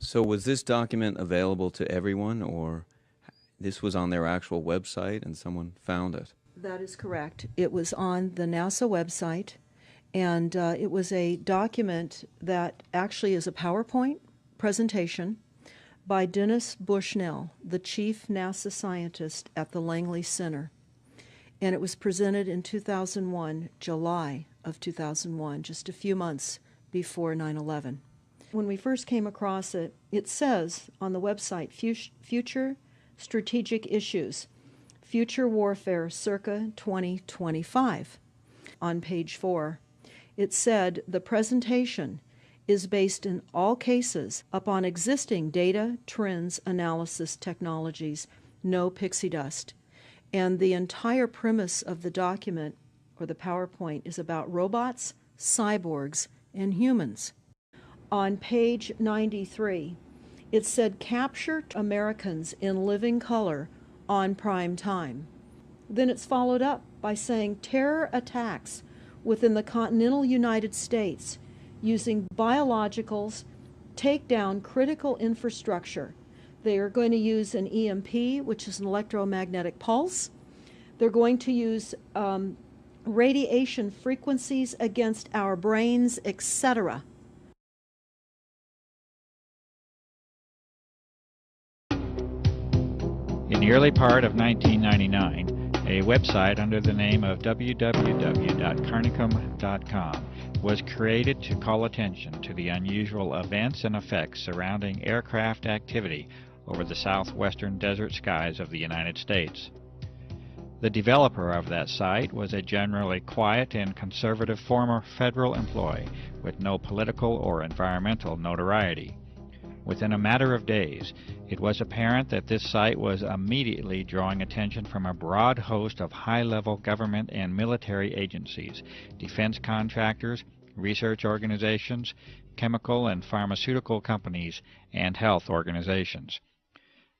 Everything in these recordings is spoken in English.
So was this document available to everyone, or this was on their actual website and someone found it? That is correct. It was on the NASA website, and it was a document that actually is a PowerPoint presentation by Dennis Bushnell, the chief NASA scientist at the Langley Center. And it was presented in 2001, July of 2001, just a few months before 9/11. When we first came across it, it says on the website, Future Strategic Issues, Future Warfare circa 2025. On page 4, it said the presentation is based in all cases upon existing data, trends, analysis technologies, no pixie dust. And the entire premise of the document, or the PowerPoint, is about robots, cyborgs, and humans. On page 93, it said capture Americans in living color on prime time. Then it's followed up by saying terror attacks within the continental United States using biologicals take down critical infrastructure. They are going to use an EMP, which is an electromagnetic pulse. They're going to use radiation frequencies against our brains, etc. In the early part of 1999, a website under the name of www.carnicom.com was created to call attention to the unusual events and effects surrounding aircraft activity over the southwestern desert skies of the United States. The developer of that site was a generally quiet and conservative former federal employee with no political or environmental notoriety. Within a matter of days, it was apparent that this site was immediately drawing attention from a broad host of high-level government and military agencies, defense contractors, research organizations, chemical and pharmaceutical companies, and health organizations.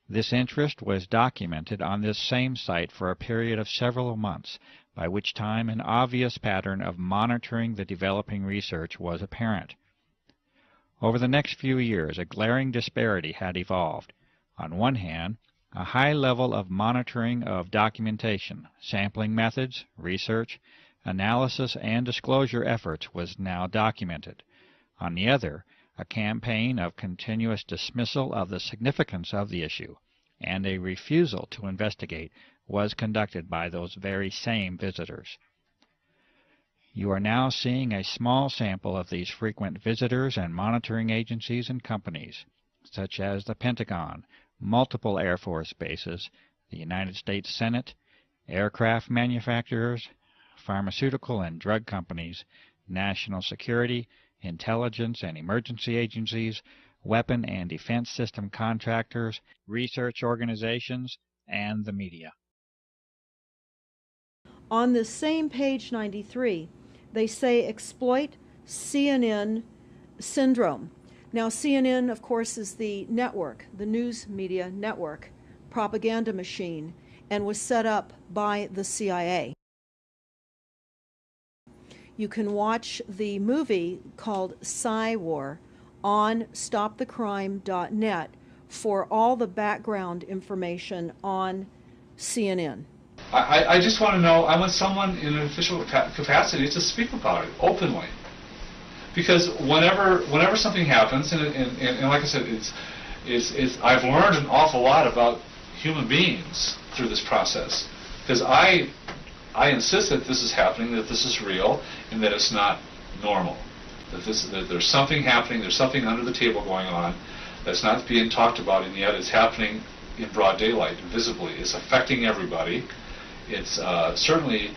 This interest was documented on this same site for a period of several months, by which time an obvious pattern of monitoring the developing research was apparent. Over the next few years, a glaring disparity had evolved. On one hand, a high level of monitoring of documentation, sampling methods, research, analysis, and disclosure efforts was now documented. On the other, a campaign of continuous dismissal of the significance of the issue and a refusal to investigate was conducted by those very same visitors. You are now seeing a small sample of these frequent visitors and monitoring agencies and companies, such as the Pentagon, multiple Air Force bases, the United States Senate, aircraft manufacturers, pharmaceutical and drug companies, national security, intelligence and emergency agencies, weapon and defense system contractors, research organizations, and the media. On this same page 93, they say exploit CNN syndrome. Now, CNN, of course, is the network, the news media network, propaganda machine, and was set up by the CIA. You can watch the movie called Psy War on stopthecrime.net for all the background information on CNN. I just want to know, I want someone in an official capacity to speak about it openly. Because whenever something happens, and like I said, I've learned an awful lot about human beings through this process. Because I insist that this is happening, that this is real, and that it's not normal. That there's something happening, there's something under the table going on that's not being talked about, and yet it's happening in broad daylight, visibly. It's affecting everybody. It's certainly,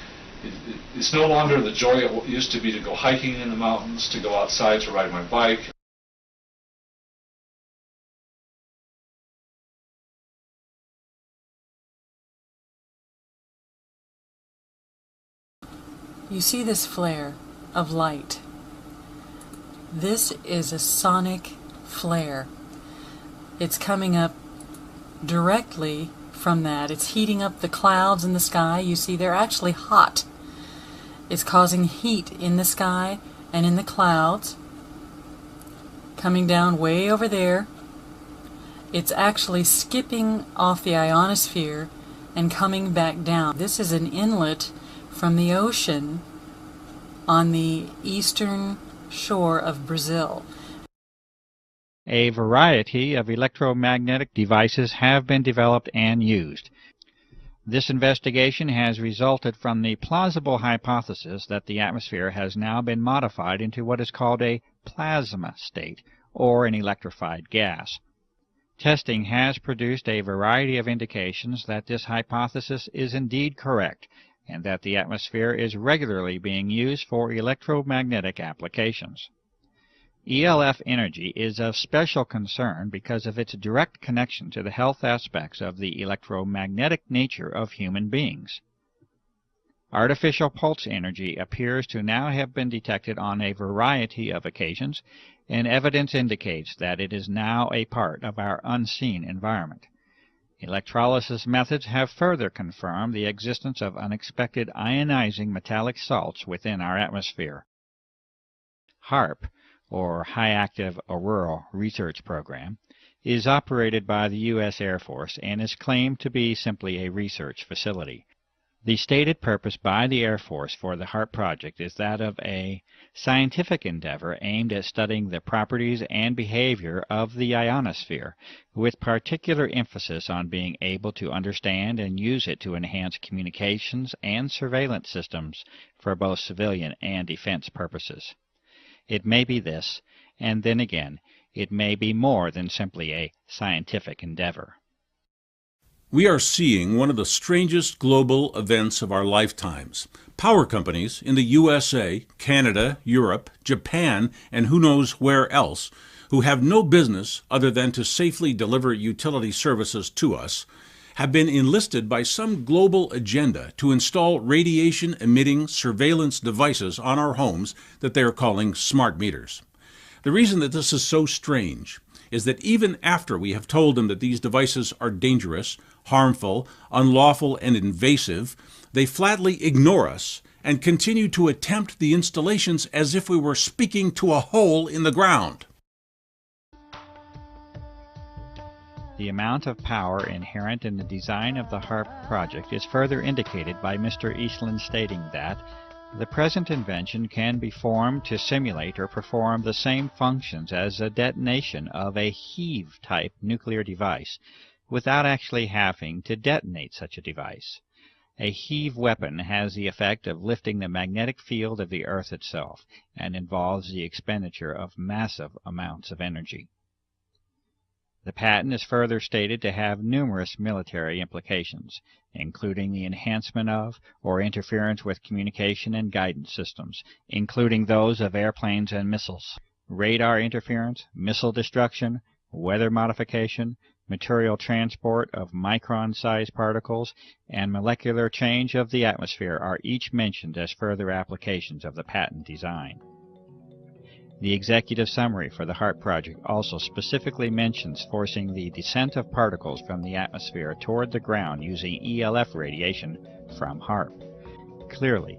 it's no longer the joy it used to be to go hiking in the mountains, to go outside to ride my bike. You see this flare of light. This is a sonic flare. It's coming up directly from that. It's heating up the clouds in the sky. You see they're actually hot. It's causing heat in the sky and in the clouds, coming down way over there It's actually skipping off the ionosphere and coming back down. This is an inlet from the ocean on the eastern shore of Brazil. A variety of electromagnetic devices have been developed and used. This investigation has resulted from the plausible hypothesis that the atmosphere has now been modified into what is called a plasma state, or an electrified gas. Testing has produced a variety of indications that this hypothesis is indeed correct, and that the atmosphere is regularly being used for electromagnetic applications. ELF energy is of special concern because of its direct connection to the health aspects of the electromagnetic nature of human beings. Artificial pulse energy appears to now have been detected on a variety of occasions, and evidence indicates that it is now a part of our unseen environment. Electrolysis methods have further confirmed the existence of unexpected ionizing metallic salts within our atmosphere. HAARP, or High Active Auroral Research Program, is operated by the U.S. Air Force and is claimed to be simply a research facility. The stated purpose by the Air Force for the HAARP project is that of a scientific endeavor aimed at studying the properties and behavior of the ionosphere, with particular emphasis on being able to understand and use it to enhance communications and surveillance systems for both civilian and defense purposes. It may be this, and then again, it may be more than simply a scientific endeavor. We are seeing one of the strangest global events of our lifetimes. Power companies in the USA, Canada, Europe, Japan, and who knows where else, who have no business other than to safely deliver utility services to us, have been enlisted by some global agenda to install radiation-emitting surveillance devices on our homes that they are calling smart meters. The reason that this is so strange is that even after we have told them that these devices are dangerous, harmful, unlawful, and invasive, they flatly ignore us and continue to attempt the installations as if we were speaking to a hole in the ground. The amount of power inherent in the design of the HAARP project is further indicated by Mr. Eastland stating that the present invention can be formed to simulate or perform the same functions as a detonation of a heave-type nuclear device without actually having to detonate such a device. A heave weapon has the effect of lifting the magnetic field of the Earth itself and involves the expenditure of massive amounts of energy. The patent is further stated to have numerous military implications, including the enhancement of or interference with communication and guidance systems, including those of airplanes and missiles, radar interference, missile destruction, weather modification, material transport of micron-sized particles, and molecular change of the atmosphere are each mentioned as further applications of the patent design. The executive summary for the HAARP project also specifically mentions forcing the descent of particles from the atmosphere toward the ground using ELF radiation from HAARP. Clearly,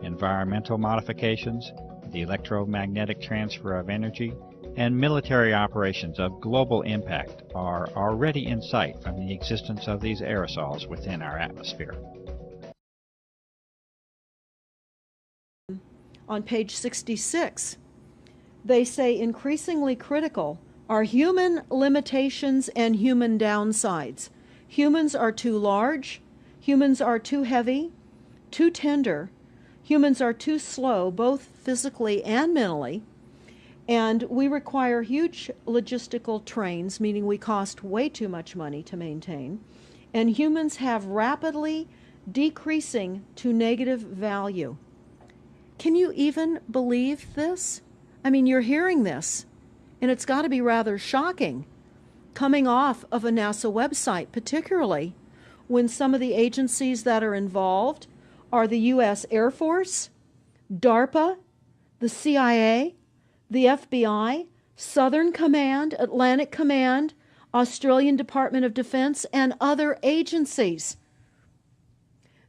environmental modifications, the electromagnetic transfer of energy, and military operations of global impact are already in sight from the existence of these aerosols within our atmosphere. On page 66, they say increasingly critical are human limitations and human downsides. Humans are too large, humans are too heavy, too tender, humans are too slow, both physically and mentally, and we require huge logistical trains, meaning we cost way too much money to maintain, and humans have rapidly decreasing to negative value. Can you even believe this? I mean, you're hearing this, and it's got to be rather shocking coming off of a NASA website, particularly when some of the agencies that are involved are the U.S. Air Force, DARPA, the CIA, the FBI, Southern Command, Atlantic Command, Australian Department of Defense, and other agencies.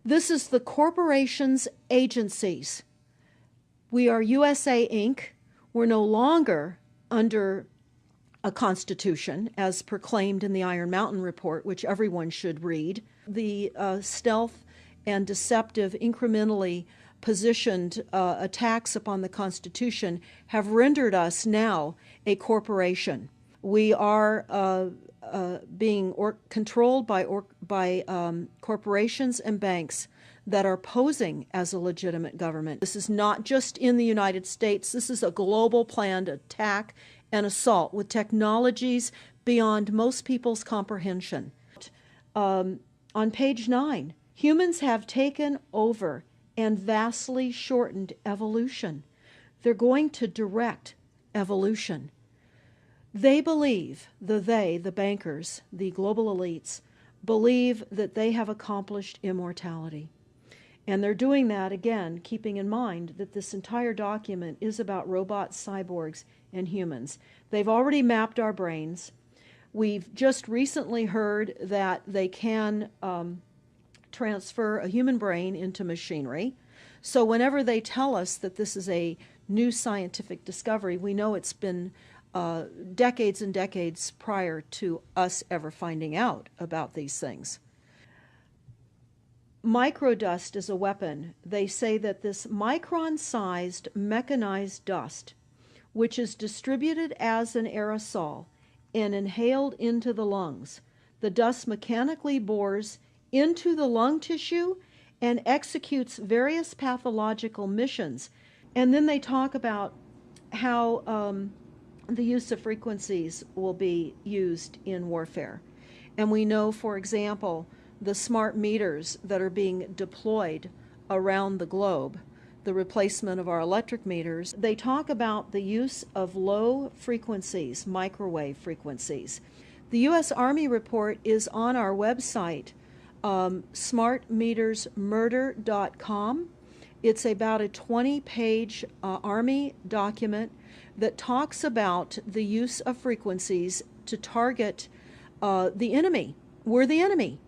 This is the corporation's agencies. We are USA Inc. We're no longer under a constitution as proclaimed in the Iron Mountain Report, which everyone should read. The stealth and deceptive, incrementally positioned attacks upon the Constitution have rendered us now a corporation. We are being controlled by corporations and banks that are posing as a legitimate government. This is not just in the United States. This is a global planned attack and assault with technologies beyond most people's comprehension. On page 9, humans have taken over and vastly shortened evolution. They're going to direct evolution. They believe, the bankers, the global elites, believe that they have accomplished immortality. And they're doing that, again, keeping in mind that this entire document is about robots, cyborgs, and humans. They've already mapped our brains. We've just recently heard that they can transfer a human brain into machinery. So whenever they tell us that this is a new scientific discovery, we know it's been decades and decades prior to us ever finding out about these things. Microdust is a weapon. They say that this micron-sized mechanized dust, which is distributed as an aerosol and inhaled into the lungs, the dust mechanically bores into the lung tissue and executes various pathological missions. And then they talk about how the use of frequencies will be used in warfare. And we know, for example, the smart meters that are being deployed around the globe, the replacement of our electric meters, they talk about the use of low frequencies, microwave frequencies. The U.S. Army report is on our website, smartmetersmurder.com. It's about a 20-page Army document that talks about the use of frequencies to target the enemy. We're the enemy.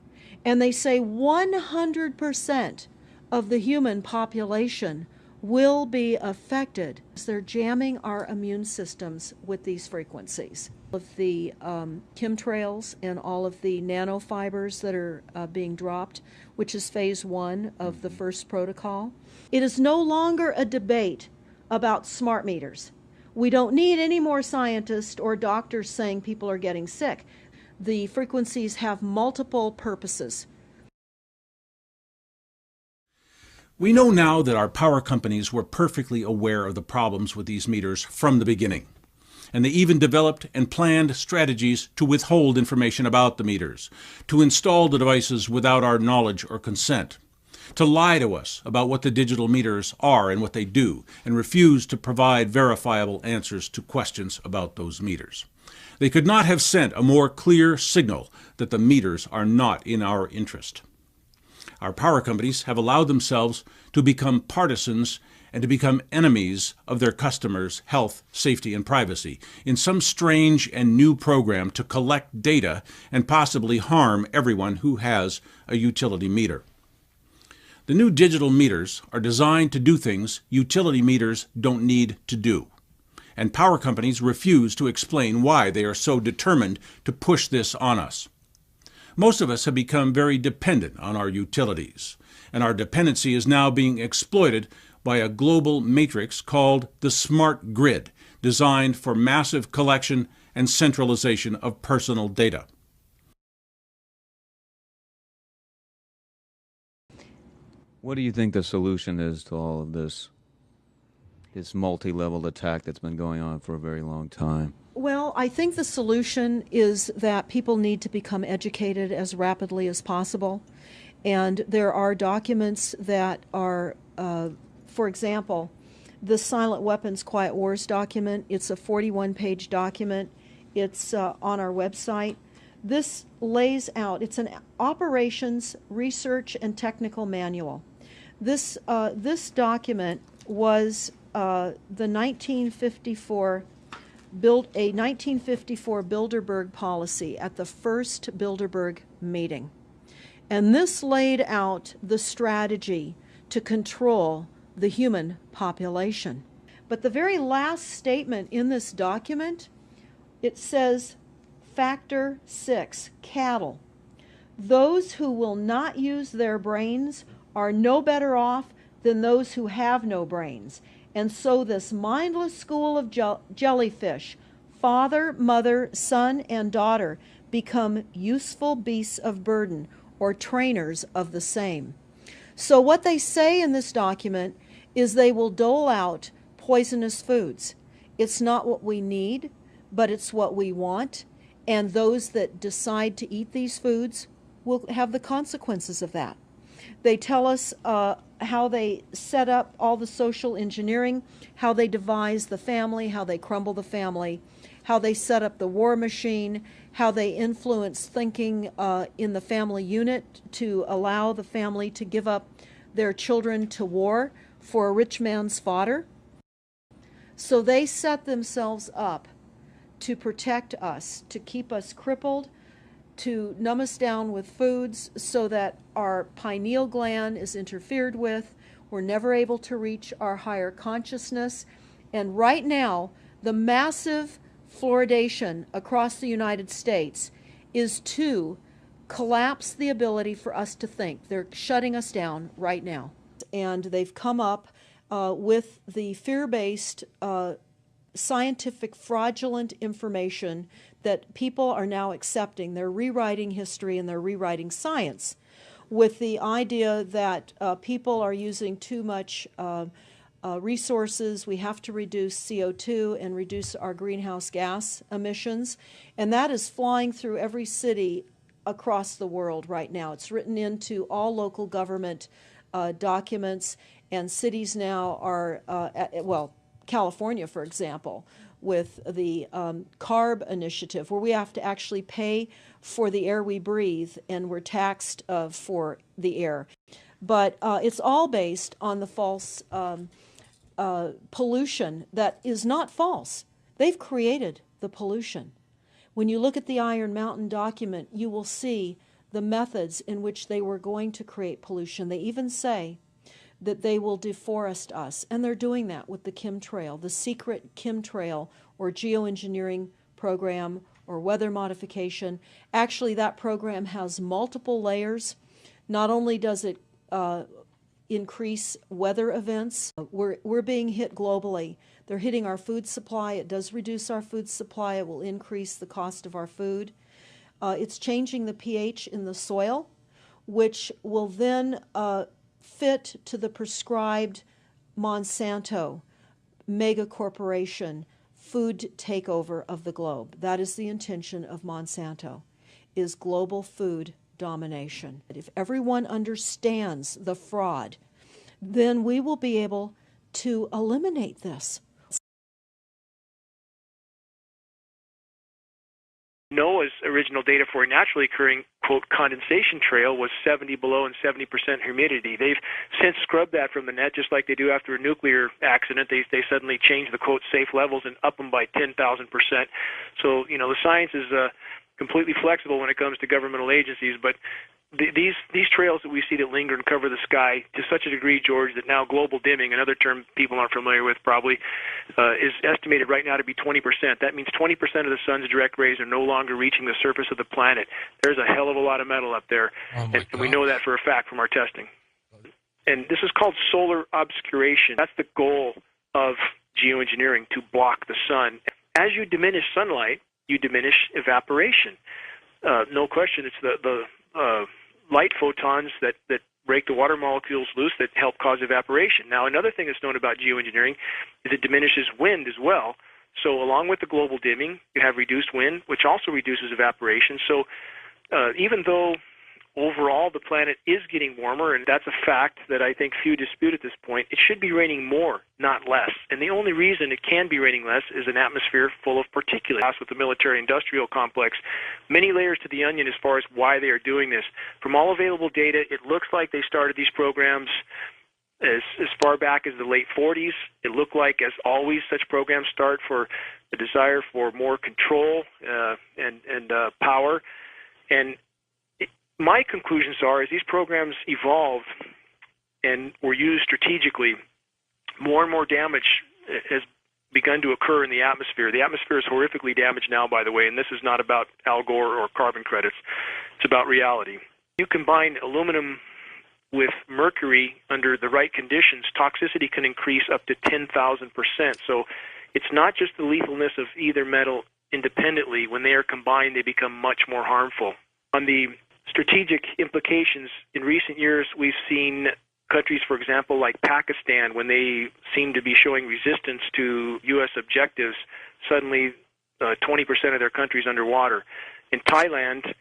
And they say 100% of the human population will be affected. They're jamming our immune systems with these frequencies. Of the chemtrails and all of the nanofibers that are being dropped, which is phase 1 of the first protocol. It is no longer a debate about smart meters. We don't need any more scientists or doctors saying people are getting sick. The frequencies have multiple purposes. We know now that our power companies were perfectly aware of the problems with these meters from the beginning, and they even developed and planned strategies to withhold information about the meters, to install the devices without our knowledge or consent, to lie to us about what the digital meters are and what they do, and refuse to provide verifiable answers to questions about those meters. They could not have sent a more clear signal that the meters are not in our interest. Our power companies have allowed themselves to become partisans and to become enemies of their customers' health, safety, and privacy in some strange and new program to collect data and possibly harm everyone who has a utility meter. The new digital meters are designed to do things utility meters don't need to do, and power companies refuse to explain why they are so determined to push this on us. Most of us have become very dependent on our utilities, and our dependency is now being exploited by a global matrix called the smart grid, designed for massive collection and centralization of personal data. What do you think the solution is to all of this multi-level attack that's been going on for a very long time? Well, I think the solution is that people need to become educated as rapidly as possible. And there are documents that are, for example, the Silent Weapons Quiet Wars document. It's a 41-page document. It's on our website. This lays out, it's an operations, research, and technical manual. This document was the 1954 Bilderberg policy at the first Bilderberg meeting. And this laid out the strategy to control the human population. But the very last statement in this document It says, Factor 6, cattle. Those who will not use their brains are no better off than those who have no brains. And so this mindless school of jellyfish, father, mother, son, and daughter, become useful beasts of burden, or trainers of the same. So what they say in this document is they will dole out poisonous foods. It's not what we need, but it's what we want. And those that decide to eat these foods will have the consequences of that. They tell us how they set up all the social engineering, how they devise the family, how they crumble the family, how they set up the war machine, how they influence thinking in the family unit to allow the family to give up their children to war for a rich man's fodder. So they set themselves up to protect us, to keep us crippled, to numb us down with foods so that our pineal gland is interfered with. We're never able to reach our higher consciousness. And right now, the massive fluoridation across the United States is to collapse the ability for us to think. They're shutting us down right now. And they've come up with the fear-based scientific fraudulent information that people are now accepting. They're rewriting history and they're rewriting science with the idea that people are using too much resources. We have to reduce CO2 and reduce our greenhouse gas emissions. And that is flying through every city across the world right now. It's written into all local government documents, and cities now are, well, California, for example, with the CARB initiative, where we have to actually pay for the air we breathe, and we're taxed for the air. But it's all based on the false pollution that is not false. They've created the pollution. When you look at the Iron Mountain document, you will see the methods in which they were going to create pollution. They even say that they will deforest us, and they're doing that with the chemtrail, the secret chemtrail or geoengineering program or weather modification. Actually, that program has multiple layers. Not only does it increase weather events, we're being hit globally. They're hitting our food supply. It does reduce our food supply. It will increase the cost of our food. It's changing the pH in the soil, which will then fit to the prescribed Monsanto mega corporation food takeover of the globe. That is the intention of Monsanto, is global food domination. If everyone understands the fraud, then we will be able to eliminate this. NOAA's original data for a naturally occurring, quote, condensation trail was 70 below and 70% humidity. They've since scrubbed that from the net, just like they do after a nuclear accident. They suddenly change the, quote, safe levels and up them by 10,000%. So, you know, the science is completely flexible when it comes to governmental agencies, but these trails that we see that linger and cover the sky to such a degree, George, that now global dimming, another term people aren't familiar with probably, is estimated right now to be 20%. That means 20% of the sun's direct rays are no longer reaching the surface of the planet. There's a hell of a lot of metal up there, and we know that for a fact from our testing. And this is called solar obscuration. That's the goal of geoengineering, to block the sun. As you diminish sunlight, you diminish evaporation. No question, it's the light photons that break the water molecules loose that help cause evaporation. Now, another thing that's known about geoengineering is it diminishes wind as well. So along with the global dimming, you have reduced wind, which also reduces evaporation. So even though overall the planet is getting warmer, and that's a fact that I think few dispute at this point, it should be raining more, not less. And the only reason it can be raining less is an atmosphere full of particulates. With the military-industrial complex, many layers to the onion as far as why they are doing this. From all available data, it looks like they started these programs as far back as the late 40s. It looked like, as always, such programs start for the desire for more control and power. And my conclusions are, as these programs evolved and were used strategically, more and more damage has begun to occur in the atmosphere. The atmosphere is horrifically damaged now, by the way, and this is not about Al Gore or carbon credits. It's about reality. You combine aluminum with mercury under the right conditions, toxicity can increase up to 10,000%. So it's not just the lethalness of either metal independently. When they are combined, they become much more harmful. On the strategic implications, in recent years, we've seen countries, for example, like Pakistan, when they seem to be showing resistance to U.S. objectives, suddenly 20% of their country is underwater. In Thailand,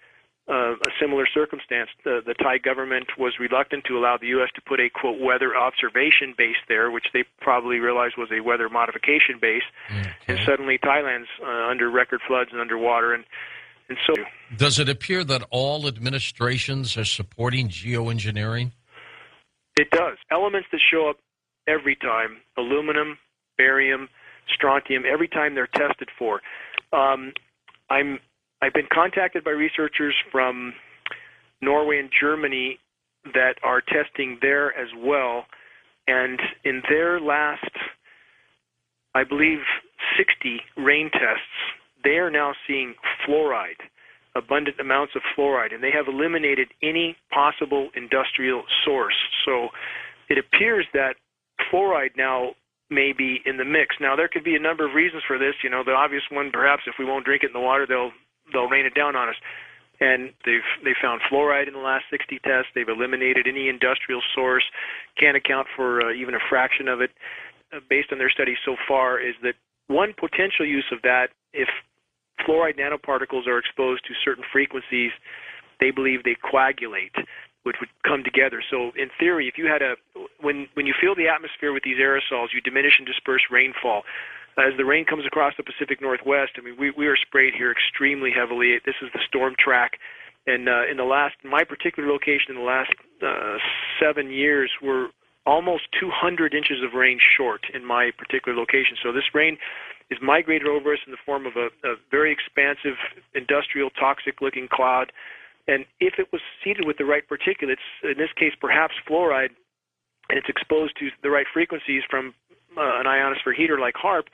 a similar circumstance, the Thai government was reluctant to allow the U.S. to put a, quote, weather observation base there, which they probably realized was a weather modification base. Okay. And suddenly Thailand's under record floods and underwater. And so, does it appear that all administrations are supporting geoengineering? It does. Elements that show up every time, aluminum, barium, strontium, every time they're tested for. I've been contacted by researchers from Norway and Germany that are testing there as well, and in their last, I believe, 60 rain tests, they are now seeing fluoride, abundant amounts of fluoride, and they have eliminated any possible industrial source. So it appears that fluoride now may be in the mix. Now, there could be a number of reasons for this. You know, the obvious one, perhaps, if we won't drink it in the water, they'll rain it down on us. And they found fluoride in the last 60 tests. They've eliminated any industrial source. Can't account for even a fraction of it. Based on their studies so far, is that one potential use of that, if fluoride nanoparticles are exposed to certain frequencies, they believe they coagulate, which would come together. So in theory, if you had when you fill the atmosphere with these aerosols, you diminish and disperse rainfall. As the rain comes across the Pacific Northwest, I mean, we are sprayed here extremely heavily. This is the storm track. And in my particular location, in the last 7 years, we're almost 200 inches of rain short in my particular location. So this rain is migrated over us in the form of a very expansive, industrial, toxic-looking cloud. And if it was seeded with the right particulates, in this case perhaps fluoride, and it's exposed to the right frequencies from an ionosphere heater like HAARP,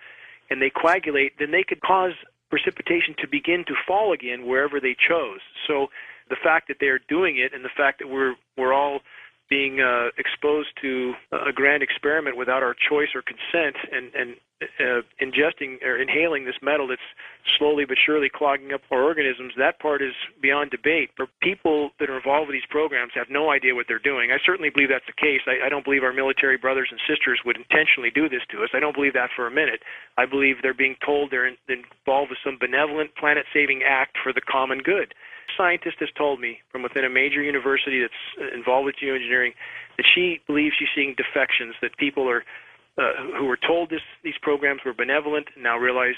and they coagulate, then they could cause precipitation to begin to fall again wherever they chose. So the fact that they're doing it, and the fact that we're all being exposed to a grand experiment without our choice or consent, and ingesting or inhaling this metal that's slowly but surely clogging up our organisms, that part is beyond debate. But people that are involved with these programs have no idea what they're doing. I certainly believe that's the case. I don't believe our military brothers and sisters would intentionally do this to us. I don't believe that for a minute. I believe they're being told they're involved with some benevolent, planet-saving act for the common good. A scientist has told me from within a major university that's involved with geoengineering that she believes she's seeing defections, that people are who were told these programs were benevolent now realize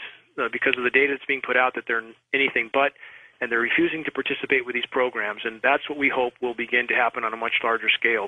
because of the data that's being put out that they're anything but, and they're refusing to participate with these programs. And that's what we hope will begin to happen on a much larger scale.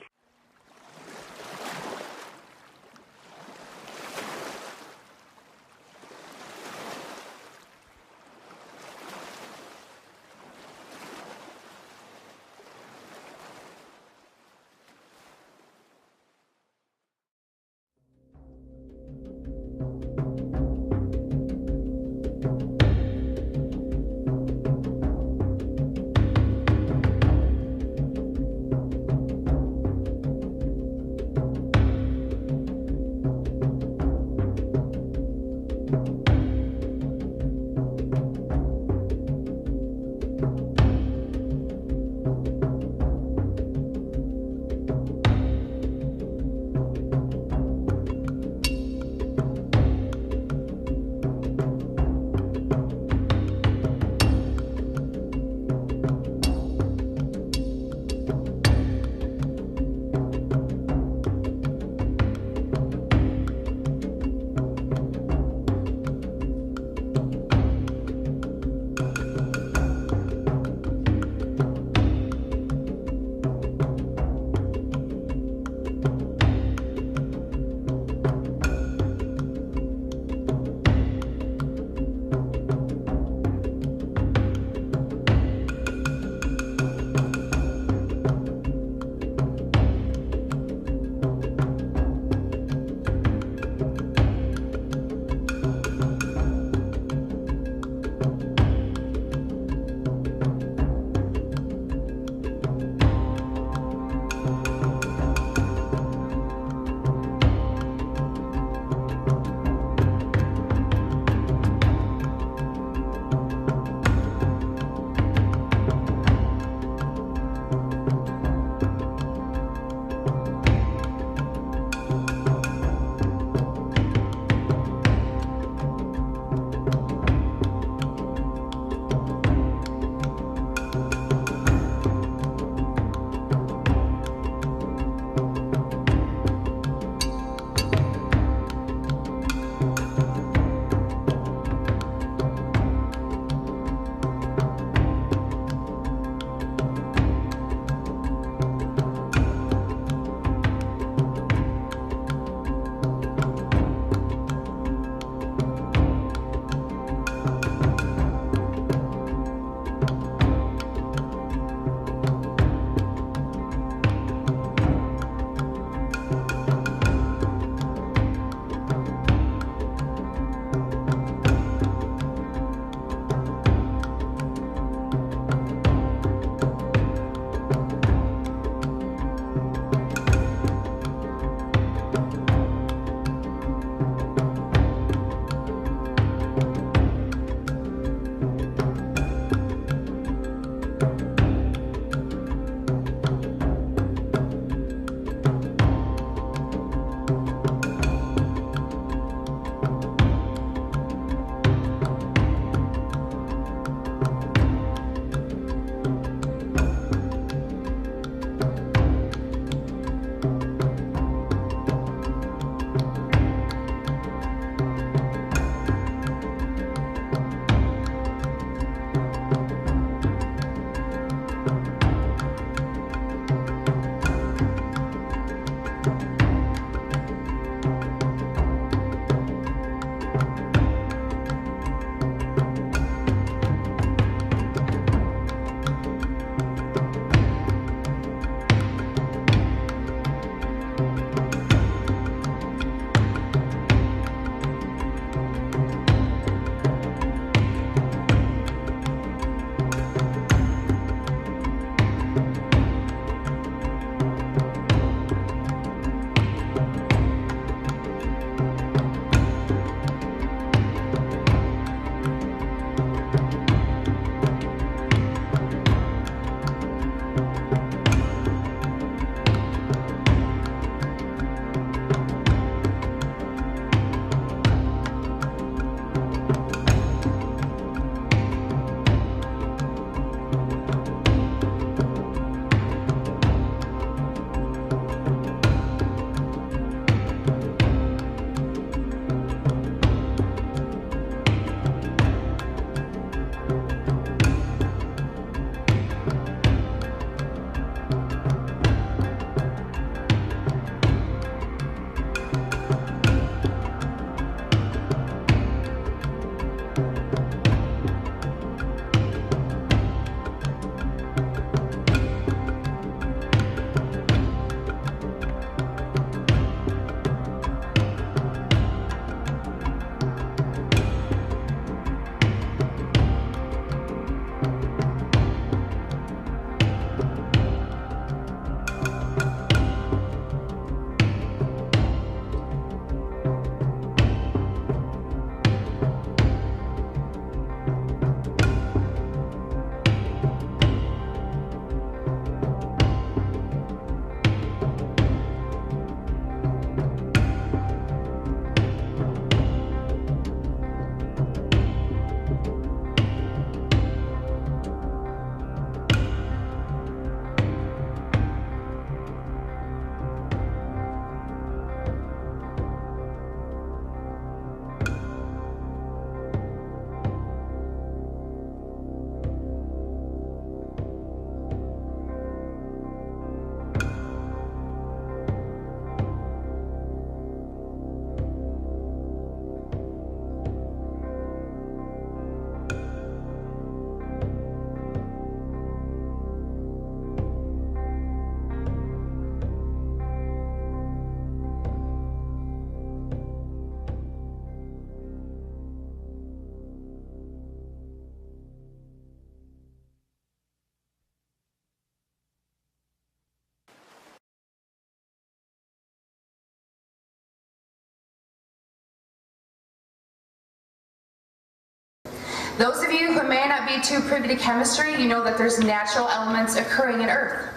Those of you who may not be too privy to chemistry, you know that there's natural elements occurring in Earth.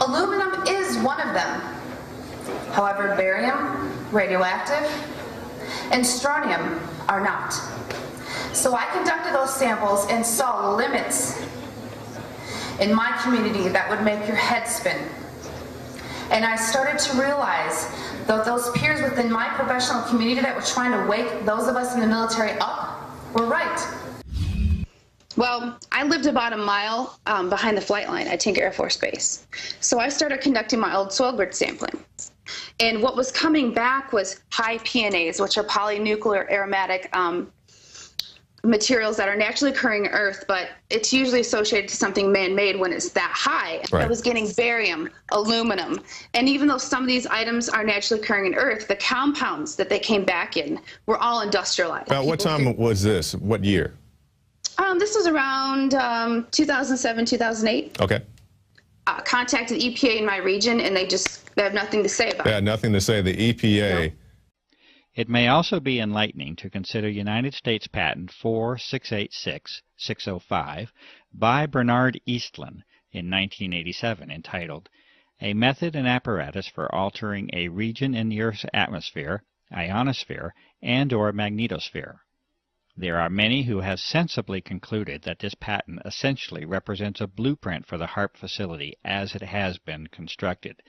Aluminum is one of them. However, barium, radioactive, and strontium are not. So I conducted those samples and saw limits in my community that would make your head spin. And I started to realize that those peers within my professional community that were trying to wake those of us in the military up were right. Well, I lived about a mile behind the flight line at Tinker Air Force Base. So I started conducting my old soil grid sampling. And what was coming back was high PNAs, which are polynuclear aromatic materials that are naturally occurring in Earth, but it's usually associated to something man-made when it's that high. Right. I was getting barium, aluminum, and even though some of these items are naturally occurring in Earth, the compounds that they came back in were all industrialized. What time was this? What year? This was around 2007, 2008. Okay. Contacted EPA in my region, and they have nothing to say about it. Yeah, nothing to say. The EPA. No. It may also be enlightening to consider United States Patent 4686605 by Bernard Eastlund in 1987 entitled, A Method and Apparatus for Altering a Region in the Earth's Atmosphere, Ionosphere, and/or Magnetosphere. There are many who have sensibly concluded that this patent essentially represents a blueprint for the HARP facility as it has been constructed.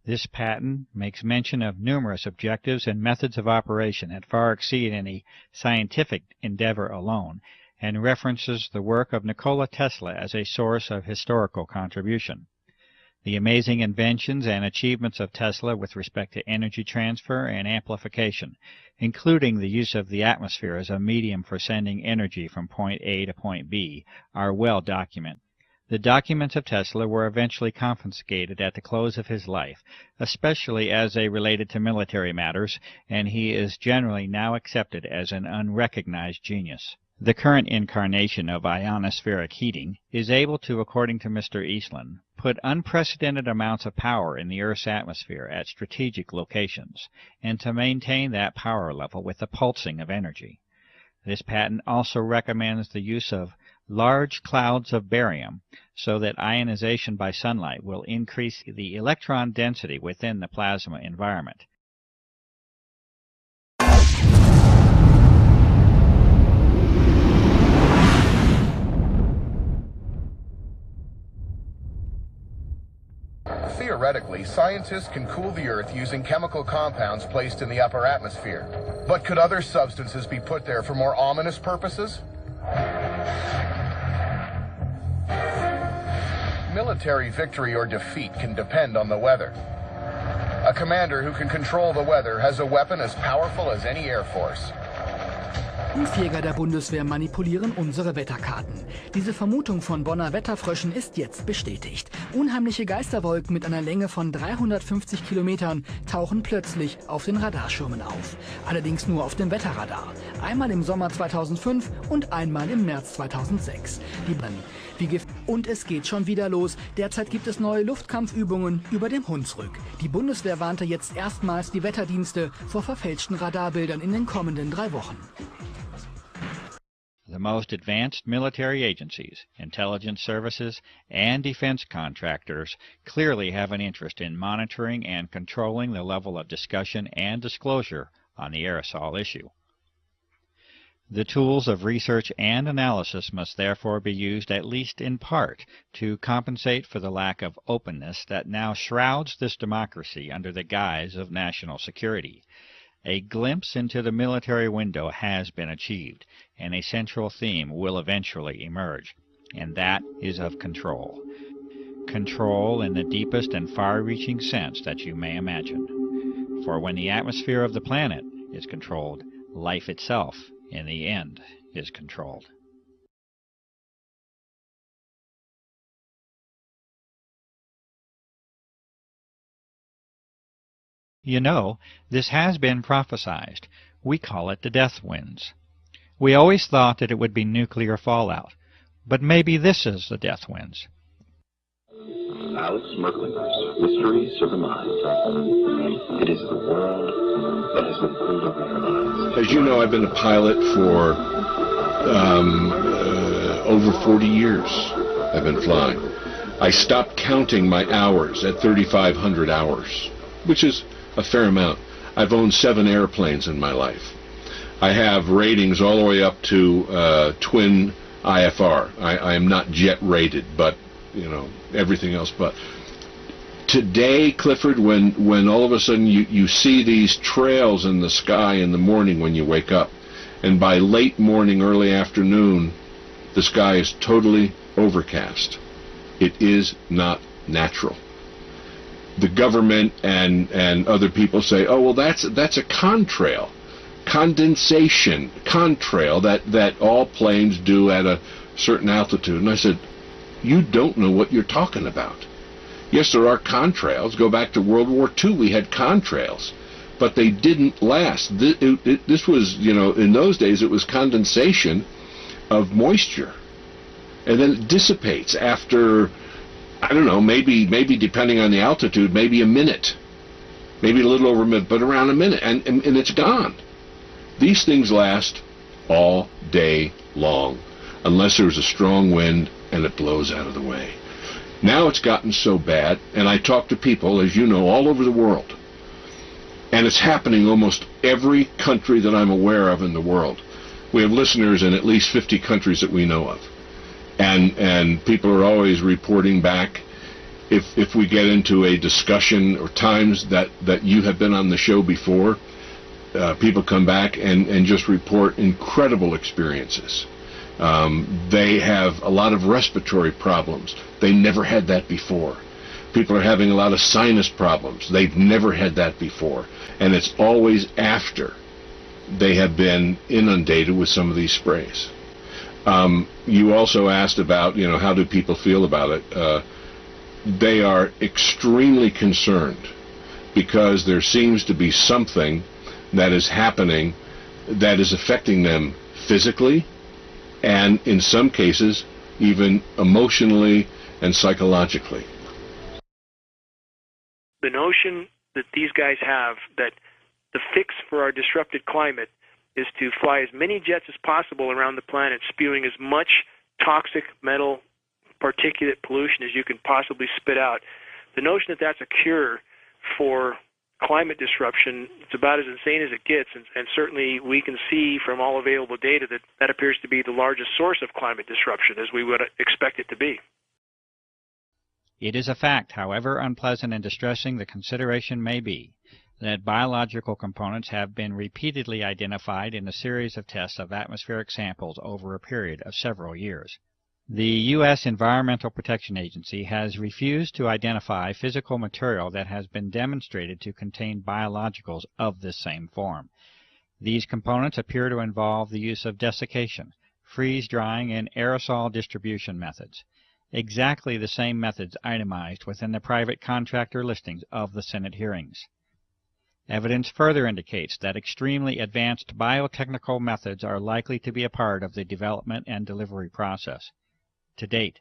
This patent makes mention of numerous objectives and methods of operation that far exceed any scientific endeavor alone, and references the work of Nikola Tesla as a source of historical contribution. The amazing inventions and achievements of Tesla with respect to energy transfer and amplification, including the use of the atmosphere as a medium for sending energy from point A to point B, are well documented. The documents of Tesla were eventually confiscated at the close of his life, especially as they related to military matters, and he is generally now accepted as an unrecognized genius. The current incarnation of ionospheric heating is able to, according to Mr. Eastlund, put unprecedented amounts of power in the Earth's atmosphere at strategic locations, and to maintain that power level with the pulsing of energy. This patent also recommends the use of large clouds of barium so that ionization by sunlight will increase the electron density within the plasma environment. Theoretically, scientists can cool the Earth using chemical compounds placed in the upper atmosphere. But could other substances be put there for more ominous purposes? Military victory or defeat can depend on the weather. A commander who can control the weather has a weapon as powerful as any Air Force. Jäger der Bundeswehr manipulieren unsere Wetterkarten. Diese Vermutung von Bonner Wetterfröschen ist jetzt bestätigt. Unheimliche Geisterwolken mit einer Länge von 350 Kilometern tauchen plötzlich auf den Radarschirmen auf. Allerdings nur auf dem Wetterradar. Einmal im Sommer 2005 und einmal im März 2006. Und es geht schon wieder los. Derzeit gibt es neue Luftkampfübungen über dem Hunsrück. Die Bundeswehr warnte jetzt erstmals die Wetterdienste vor verfälschten Radarbildern in den kommenden 3 Wochen. The most advanced military agencies, intelligence services, and defense contractors clearly have an interest in monitoring and controlling the level of discussion and disclosure on the aerosol issue. The tools of research and analysis must therefore be used at least in part to compensate for the lack of openness that now shrouds this democracy under the guise of national security. A glimpse into the military window has been achieved, and a central theme will eventually emerge, and that is of control. Control in the deepest and far-reaching sense that you may imagine. For when the atmosphere of the planet is controlled, life itself, in the end, is controlled. You know, this has been prophesized. We call it the death winds. We always thought that it would be nuclear fallout, but maybe this is the death winds. Alex Merklinger's Mysteries of the Mind. It is the world that has been pulled over your minds. As you know, I've been a pilot for over 40 years. I've been flying. I stopped counting my hours at 3,500 hours, which is a fair amount. I've owned 7 airplanes in my life. I have ratings all the way up to twin IFR. I am not jet rated, but you know, everything else. But today, Clifford, when all of a sudden you see these trails in the sky in the morning when you wake up, and by late morning, early afternoon, the sky is totally overcast. It is not natural. The government and other people say, oh, well, that's a contrail, condensation, contrail that all planes do at a certain altitude. And I said, you don't know what you're talking about. Yes, there are contrails. Go back to World War II, we had contrails, but they didn't last. This was, you know, in those days it was condensation of moisture, and then it dissipates after, I don't know, maybe depending on the altitude, maybe a minute, maybe a little over a minute, but around a minute, and it's gone. These things last all day long, unless there's a strong wind and it blows out of the way. Now it's gotten so bad, and I talk to people, as you know, all over the world, and it's happening almost every country that I'm aware of in the world. We have listeners in at least 50 countries that we know of. And people are always reporting back. If we get into a discussion or times that you have been on the show before, people come back and just report incredible experiences. They have a lot of respiratory problems. They never had that before. People are having a lot of sinus problems. They've never had that before. And it's always after they have been inundated with some of these sprays. You also asked about, you know, how do people feel about it? They are extremely concerned because there seems to be something that is happening that is affecting them physically and in some cases even emotionally and psychologically. The notion that these guys have that the fix for our disrupted climate is to fly as many jets as possible around the planet, spewing as much toxic metal particulate pollution as you can possibly spit out. The notion that that's a cure for climate disruption, it's about as insane as it gets, and certainly we can see from all available data that that appears to be the largest source of climate disruption, as we would expect it to be. It is a fact, however unpleasant and distressing the consideration may be, that biological components have been repeatedly identified in a series of tests of atmospheric samples over a period of several years. The U.S. Environmental Protection Agency has refused to identify physical material that has been demonstrated to contain biologicals of this same form. These components appear to involve the use of desiccation, freeze-drying, and aerosol distribution methods, exactly the same methods itemized within the private contractor listings of the Senate hearings. Evidence further indicates that extremely advanced biotechnical methods are likely to be a part of the development and delivery process. To date,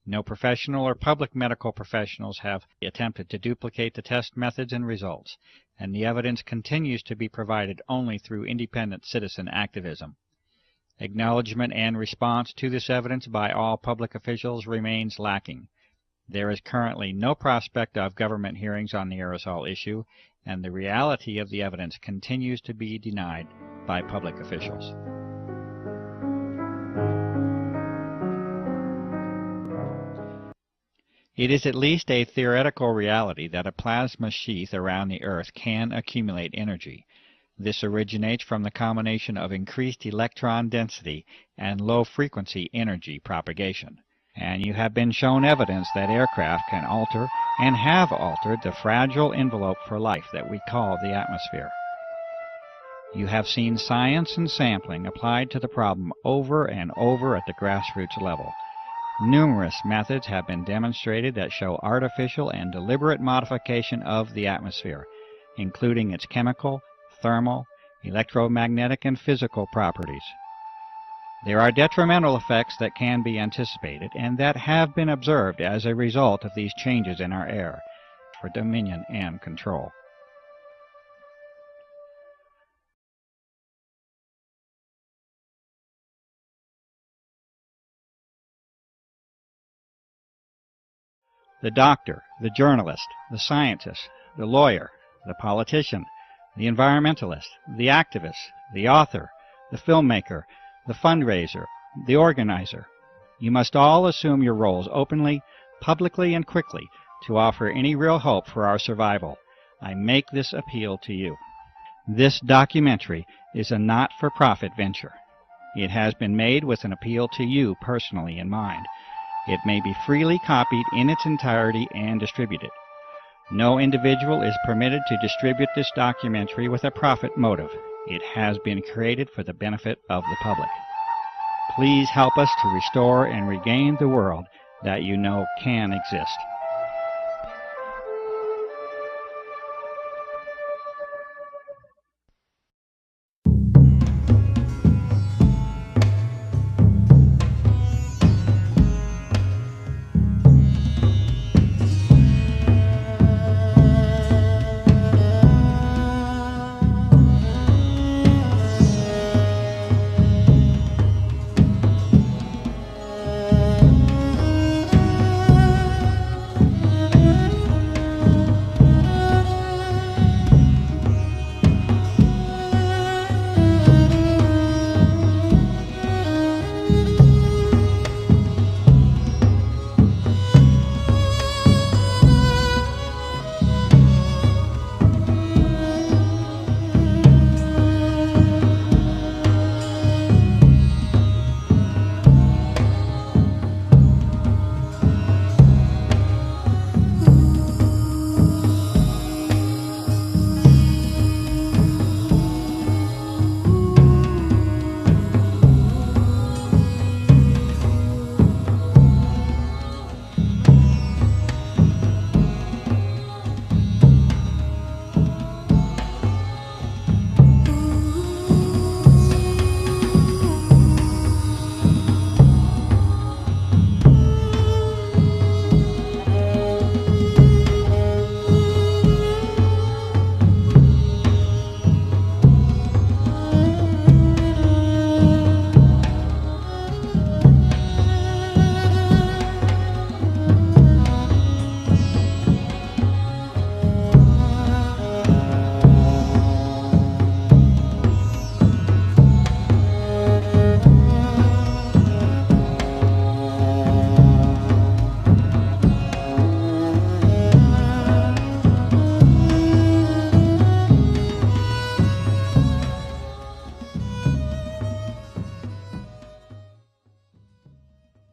no professional or public medical professionals have attempted to duplicate the test methods and results, and the evidence continues to be provided only through independent citizen activism. Acknowledgement and response to this evidence by all public officials remains lacking. There is currently no prospect of government hearings on the aerosol issue, and the reality of the evidence continues to be denied by public officials. It is at least a theoretical reality that a plasma sheath around the Earth can accumulate energy. This originates from the combination of increased electron density and low-frequency energy propagation. And you have been shown evidence that aircraft can alter and have altered the fragile envelope for life that we call the atmosphere. You have seen science and sampling applied to the problem over and over at the grassroots level. Numerous methods have been demonstrated that show artificial and deliberate modification of the atmosphere, including its chemical, thermal, electromagnetic, and physical properties. There are detrimental effects that can be anticipated and that have been observed as a result of these changes in our air for dominion and control. The doctor, the journalist, the scientist, the lawyer, the politician, the environmentalist, the activist, the author, the filmmaker, the fundraiser, the organizer. You must all assume your roles openly, publicly, and quickly to offer any real hope for our survival. I make this appeal to you. This documentary is a not-for-profit venture. It has been made with an appeal to you personally in mind. It may be freely copied in its entirety and distributed. No individual is permitted to distribute this documentary with a profit motive. It has been created for the benefit of the public. Please help us to restore and regain the world that you know can exist.